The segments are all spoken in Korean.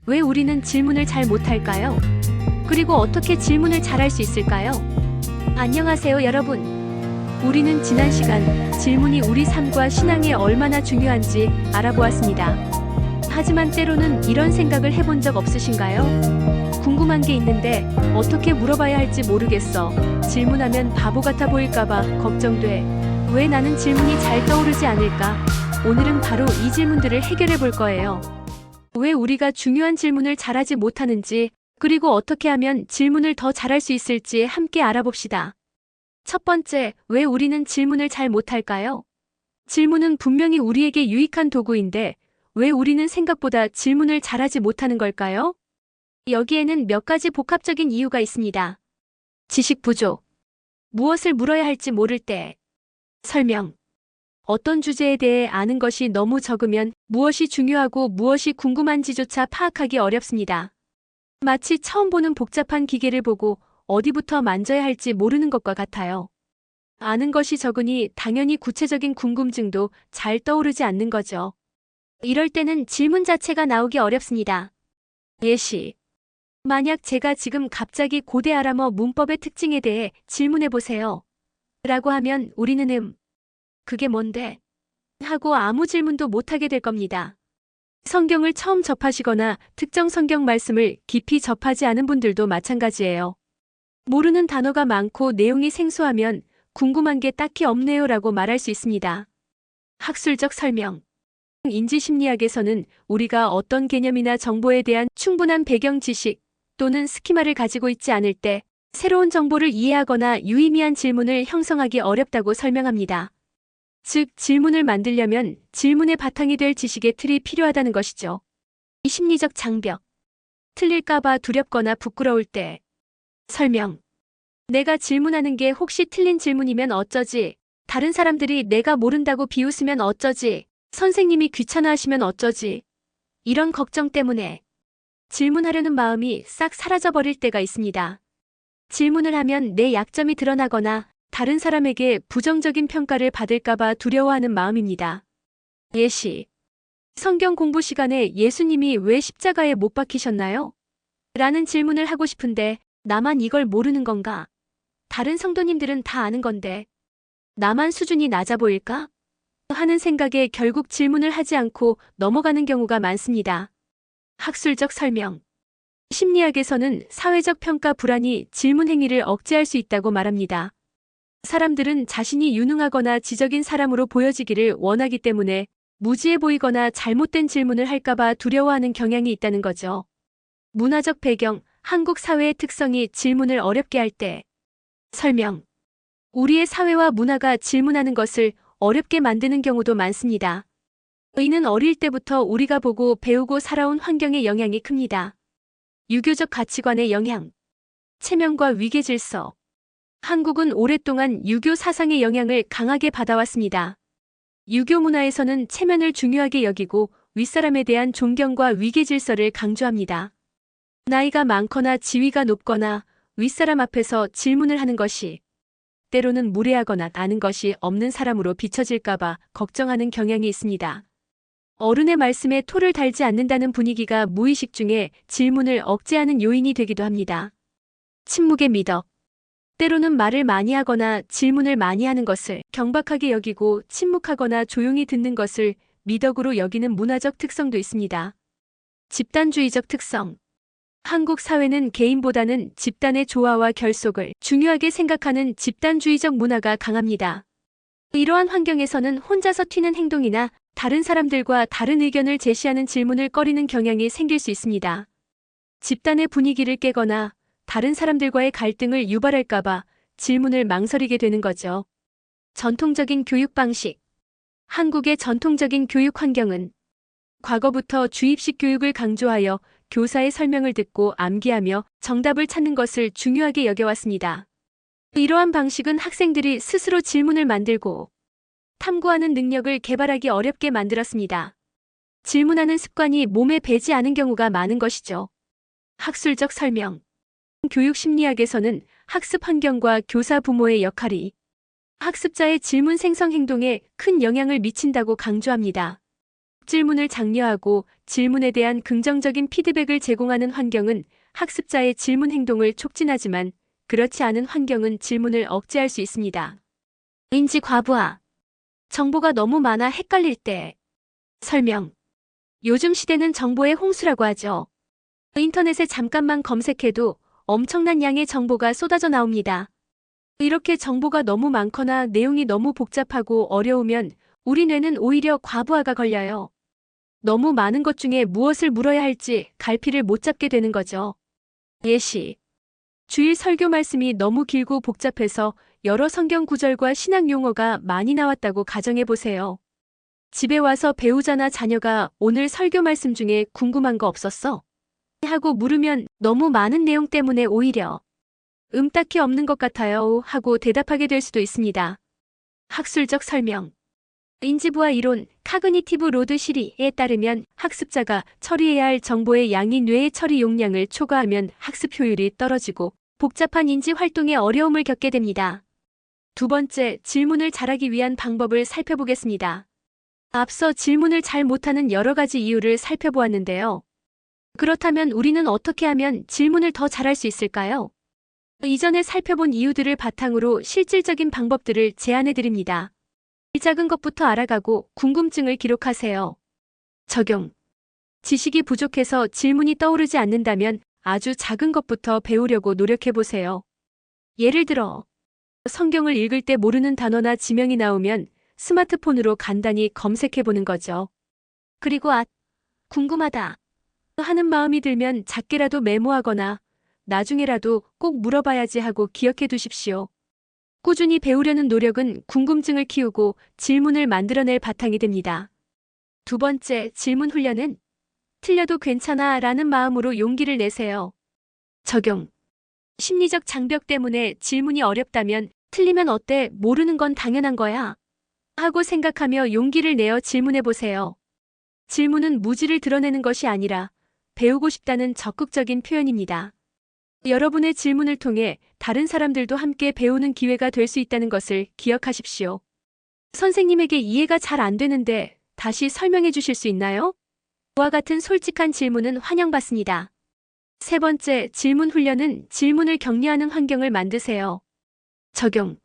왜 우리는 질문을 잘 못할까요? 그리고 어떻게 질문을 잘할 수 있을까요? 안녕하세요, 여러분. 우리는 지난 시간 질문이 우리 삶과 신앙에 얼마나 중요한지 알아보았습니다. 하지만 때로는 이런 생각을 해본 적 없으신가요? 궁금한 게 있는데 어떻게 물어봐야 할지 모르겠어. 질문하면 바보 같아 보일까봐 걱정돼. 왜 나는 질문이 잘 떠오르지 않을까? 오늘은 바로 이 질문들을 해결해 볼 거예요. 왜 우리가 중요한 질문을 잘하지 못하는지, 그리고 어떻게 하면 질문을 더 잘할 수 있을지 함께 알아봅시다. 첫 번째, 왜 우리는 질문을 잘 못할까요? 질문은 분명히 우리에게 유익한 도구인데, 왜 우리는 생각보다 질문을 잘하지 못하는 걸까요? 여기에는 몇 가지 복합적인 이유가 있습니다. 지식 부족. 무엇을 물어야 할지 모를 때. 설명. 어떤 주제에 대해 아는 것이 너무 적으면 무엇이 중요하고 무엇이 궁금한지조차 파악하기 어렵습니다. 마치 처음 보는 복잡한 기계를 보고 어디부터 만져야 할지 모르는 것과 같아요. 아는 것이 적으니 당연히 구체적인 궁금증도 잘 떠오르지 않는 거죠. 이럴 때는 질문 자체가 나오기 어렵습니다. 예시. 만약 제가 지금 갑자기 고대 아람어 문법의 특징에 대해 질문해 보세요. 라고 하면 우리는 그게 뭔데? 하고 아무 질문도 못하게 될 겁니다. 성경을 처음 접하시거나 특정 성경 말씀을 깊이 접하지 않은 분들도 마찬가지예요. 모르는 단어가 많고 내용이 생소하면 궁금한 게 딱히 없네요 라고 말할 수 있습니다. 학술적 설명. 인지심리학에서는 우리가 어떤 개념이나 정보에 대한 충분한 배경 지식 또는 스키마를 가지고 있지 않을 때 새로운 정보를 이해하거나 유의미한 질문을 형성하기 어렵다고 설명합니다. 즉, 질문을 만들려면 질문의 바탕이 될 지식의 틀이 필요하다는 것이죠. 이 심리적 장벽. 틀릴까봐 두렵거나 부끄러울 때. 설명. 내가 질문하는 게 혹시 틀린 질문이면 어쩌지? 다른 사람들이 내가 모른다고 비웃으면 어쩌지? 선생님이 귀찮아하시면 어쩌지? 이런 걱정 때문에 질문하려는 마음이 싹 사라져버릴 때가 있습니다. 질문을 하면 내 약점이 드러나거나 다른 사람에게 부정적인 평가를 받을까봐 두려워하는 마음입니다. 예시. 성경 공부 시간에 예수님이 왜 십자가에 못 박히셨나요? 라는 질문을 하고 싶은데 나만 이걸 모르는 건가? 다른 성도님들은 다 아는 건데 나만 수준이 낮아 보일까? 하는 생각에 결국 질문을 하지 않고 넘어가는 경우가 많습니다. 학술적 설명. 심리학에서는 사회적 평가 불안이 질문 행위를 억제할 수 있다고 말합니다. 사람들은 자신이 유능하거나 지적인 사람으로 보여지기를 원하기 때문에 무지해 보이거나 잘못된 질문을 할까봐 두려워하는 경향이 있다는 거죠. 문화적 배경, 한국 사회의 특성이 질문을 어렵게 할 때. 설명. 우리의 사회와 문화가 질문하는 것을 어렵게 만드는 경우도 많습니다. 이는 어릴 때부터 우리가 보고 배우고 살아온 환경의 영향이 큽니다. 유교적 가치관의 영향. 체면과 위계 질서. 한국은 오랫동안 유교 사상의 영향을 강하게 받아왔습니다. 유교 문화에서는 체면을 중요하게 여기고 윗사람에 대한 존경과 위계 질서를 강조합니다. 나이가 많거나 지위가 높거나 윗사람 앞에서 질문을 하는 것이 때로는 무례하거나 아는 것이 없는 사람으로 비춰질까봐 걱정하는 경향이 있습니다. 어른의 말씀에 토를 달지 않는다는 분위기가 무의식 중에 질문을 억제하는 요인이 되기도 합니다. 침묵의 미덕. 때로는 말을 많이 하거나 질문을 많이 하는 것을 경박하게 여기고 침묵하거나 조용히 듣는 것을 미덕으로 여기는 문화적 특성도 있습니다. 집단주의적 특성. 한국 사회는 개인보다는 집단의 조화와 결속을 중요하게 생각하는 집단주의적 문화가 강합니다. 이러한 환경에서는 혼자서 튀는 행동이나 다른 사람들과 다른 의견을 제시하는 질문을 꺼리는 경향이 생길 수 있습니다. 집단의 분위기를 깨거나 다른 사람들과의 갈등을 유발할까봐 질문을 망설이게 되는 거죠. 전통적인 교육 방식. 한국의 전통적인 교육 환경은 과거부터 주입식 교육을 강조하여 교사의 설명을 듣고 암기하며 정답을 찾는 것을 중요하게 여겨왔습니다. 이러한 방식은 학생들이 스스로 질문을 만들고 탐구하는 능력을 개발하기 어렵게 만들었습니다. 질문하는 습관이 몸에 배지 않은 경우가 많은 것이죠. 학술적 설명. 교육 심리학에서는 학습 환경과 교사 부모의 역할이 학습자의 질문 생성 행동에 큰 영향을 미친다고 강조합니다. 질문을 장려하고 질문에 대한 긍정적인 피드백을 제공하는 환경은 학습자의 질문 행동을 촉진하지만 그렇지 않은 환경은 질문을 억제할 수 있습니다. 인지 과부하. 정보가 너무 많아 헷갈릴 때. 설명. 요즘 시대는 정보의 홍수라고 하죠. 인터넷에 잠깐만 검색해도 엄청난 양의 정보가 쏟아져 나옵니다. 이렇게 정보가 너무 많거나 내용이 너무 복잡하고 어려우면 우리 뇌는 오히려 과부하가 걸려요. 너무 많은 것 중에 무엇을 물어야 할지 갈피를 못 잡게 되는 거죠. 예시. 주일 설교 말씀이 너무 길고 복잡해서 여러 성경 구절과 신학 용어가 많이 나왔다고 가정해 보세요. 집에 와서 배우자나 자녀가 오늘 설교 말씀 중에 궁금한 거 없었어? 하고 물으면 너무 많은 내용 때문에 오히려 딱히 없는 것 같아요 하고 대답하게 될 수도 있습니다. 학술적 설명. 인지부화 이론 카그니티브 로드 시리에 따르면 학습자가 처리해야 할 정보의 양이 뇌의 처리 용량을 초과하면 학습 효율이 떨어지고 복잡한 인지 활동에 어려움을 겪게 됩니다. 두 번째, 질문을 잘하기 위한 방법을 살펴보겠습니다. 앞서 질문을 잘 못하는 여러 가지 이유를 살펴보았는데요. 그렇다면 우리는 어떻게 하면 질문을 더 잘할 수 있을까요? 이전에 살펴본 이유들을 바탕으로 실질적인 방법들을 제안해 드립니다. 작은 것부터 알아가고 궁금증을 기록하세요. 적용. 지식이 부족해서 질문이 떠오르지 않는다면 아주 작은 것부터 배우려고 노력해 보세요. 예를 들어, 성경을 읽을 때 모르는 단어나 지명이 나오면 스마트폰으로 간단히 검색해 보는 거죠. 그리고 궁금하다 하는 마음이 들면 작게라도 메모하거나 나중에라도 꼭 물어봐야지 하고 기억해 두십시오. 꾸준히 배우려는 노력은 궁금증을 키우고 질문을 만들어낼 바탕이 됩니다. 두 번째, 질문 훈련은 틀려도 괜찮아 라는 마음으로 용기를 내세요. 적용. 심리적 장벽 때문에 질문이 어렵다면 틀리면 어때? 모르는 건 당연한 거야. 하고 생각하며 용기를 내어 질문해 보세요. 질문은 무지를 드러내는 것이 아니라 배우고 싶다는 적극적인 표현입니다. 여러분의 질문을 통해 다른 사람들도 함께 배우는 기회가 될 수 있다는 것을 기억하십시오. 선생님에게 이해가 잘 안 되는데 다시 설명해 주실 수 있나요? 와 같은 솔직한 질문은 환영받습니다. 세 번째, 질문 훈련은 질문을 격려하는 환경을 만드세요. 적용.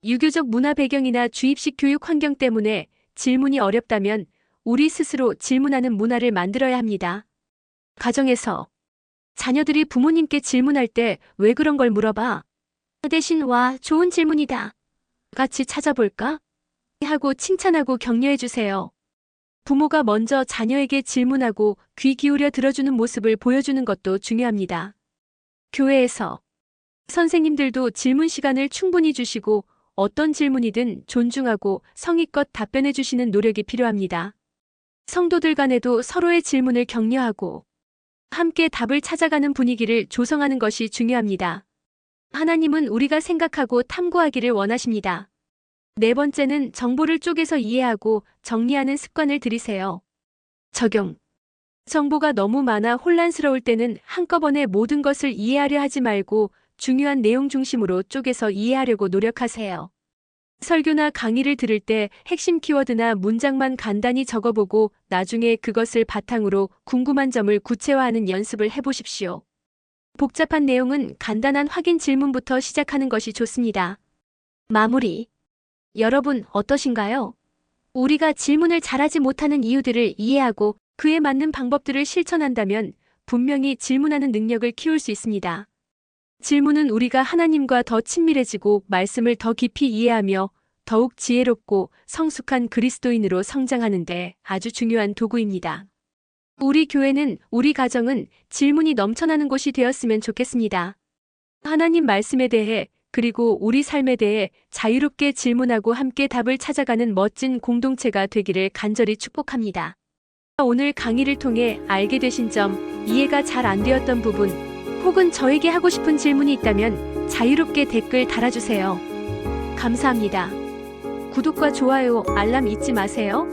유교적 문화 배경이나 주입식 교육 환경 때문에 질문이 어렵다면 우리 스스로 질문하는 문화를 만들어야 합니다. 가정에서 자녀들이 부모님께 질문할 때 왜 그런 걸 물어봐? 대신 와, 좋은 질문이다. 같이 찾아볼까? 하고 칭찬하고 격려해 주세요. 부모가 먼저 자녀에게 질문하고 귀 기울여 들어주는 모습을 보여주는 것도 중요합니다. 교회에서 선생님들도 질문 시간을 충분히 주시고 어떤 질문이든 존중하고 성의껏 답변해 주시는 노력이 필요합니다. 성도들 간에도 서로의 질문을 격려하고 함께 답을 찾아가는 분위기를 조성하는 것이 중요합니다. 하나님은 우리가 생각하고 탐구하기를 원하십니다. 네 번째는 정보를 쪼개서 이해하고 정리하는 습관을 들이세요. 적용. 정보가 너무 많아 혼란스러울 때는 한꺼번에 모든 것을 이해하려 하지 말고 중요한 내용 중심으로 쪼개서 이해하려고 노력하세요. 설교나 강의를 들을 때 핵심 키워드나 문장만 간단히 적어보고 나중에 그것을 바탕으로 궁금한 점을 구체화하는 연습을 해보십시오. 복잡한 내용은 간단한 확인 질문부터 시작하는 것이 좋습니다. 마무리. 여러분 어떠신가요? 우리가 질문을 잘하지 못하는 이유들을 이해하고 그에 맞는 방법들을 실천한다면 분명히 질문하는 능력을 키울 수 있습니다. 질문은 우리가 하나님과 더 친밀해지고 말씀을 더 깊이 이해하며 더욱 지혜롭고 성숙한 그리스도인으로 성장하는 데 아주 중요한 도구입니다. 우리 교회는, 우리 가정은 질문이 넘쳐나는 곳이 되었으면 좋겠습니다. 하나님 말씀에 대해 그리고 우리 삶에 대해 자유롭게 질문하고 함께 답을 찾아가는 멋진 공동체가 되기를 간절히 축복합니다. 오늘 강의를 통해 알게 되신 점, 이해가 잘 안 되었던 부분, 혹은 저에게 하고 싶은 질문이 있다면 자유롭게 댓글 달아주세요. 감사합니다. 구독과 좋아요, 알람 잊지 마세요.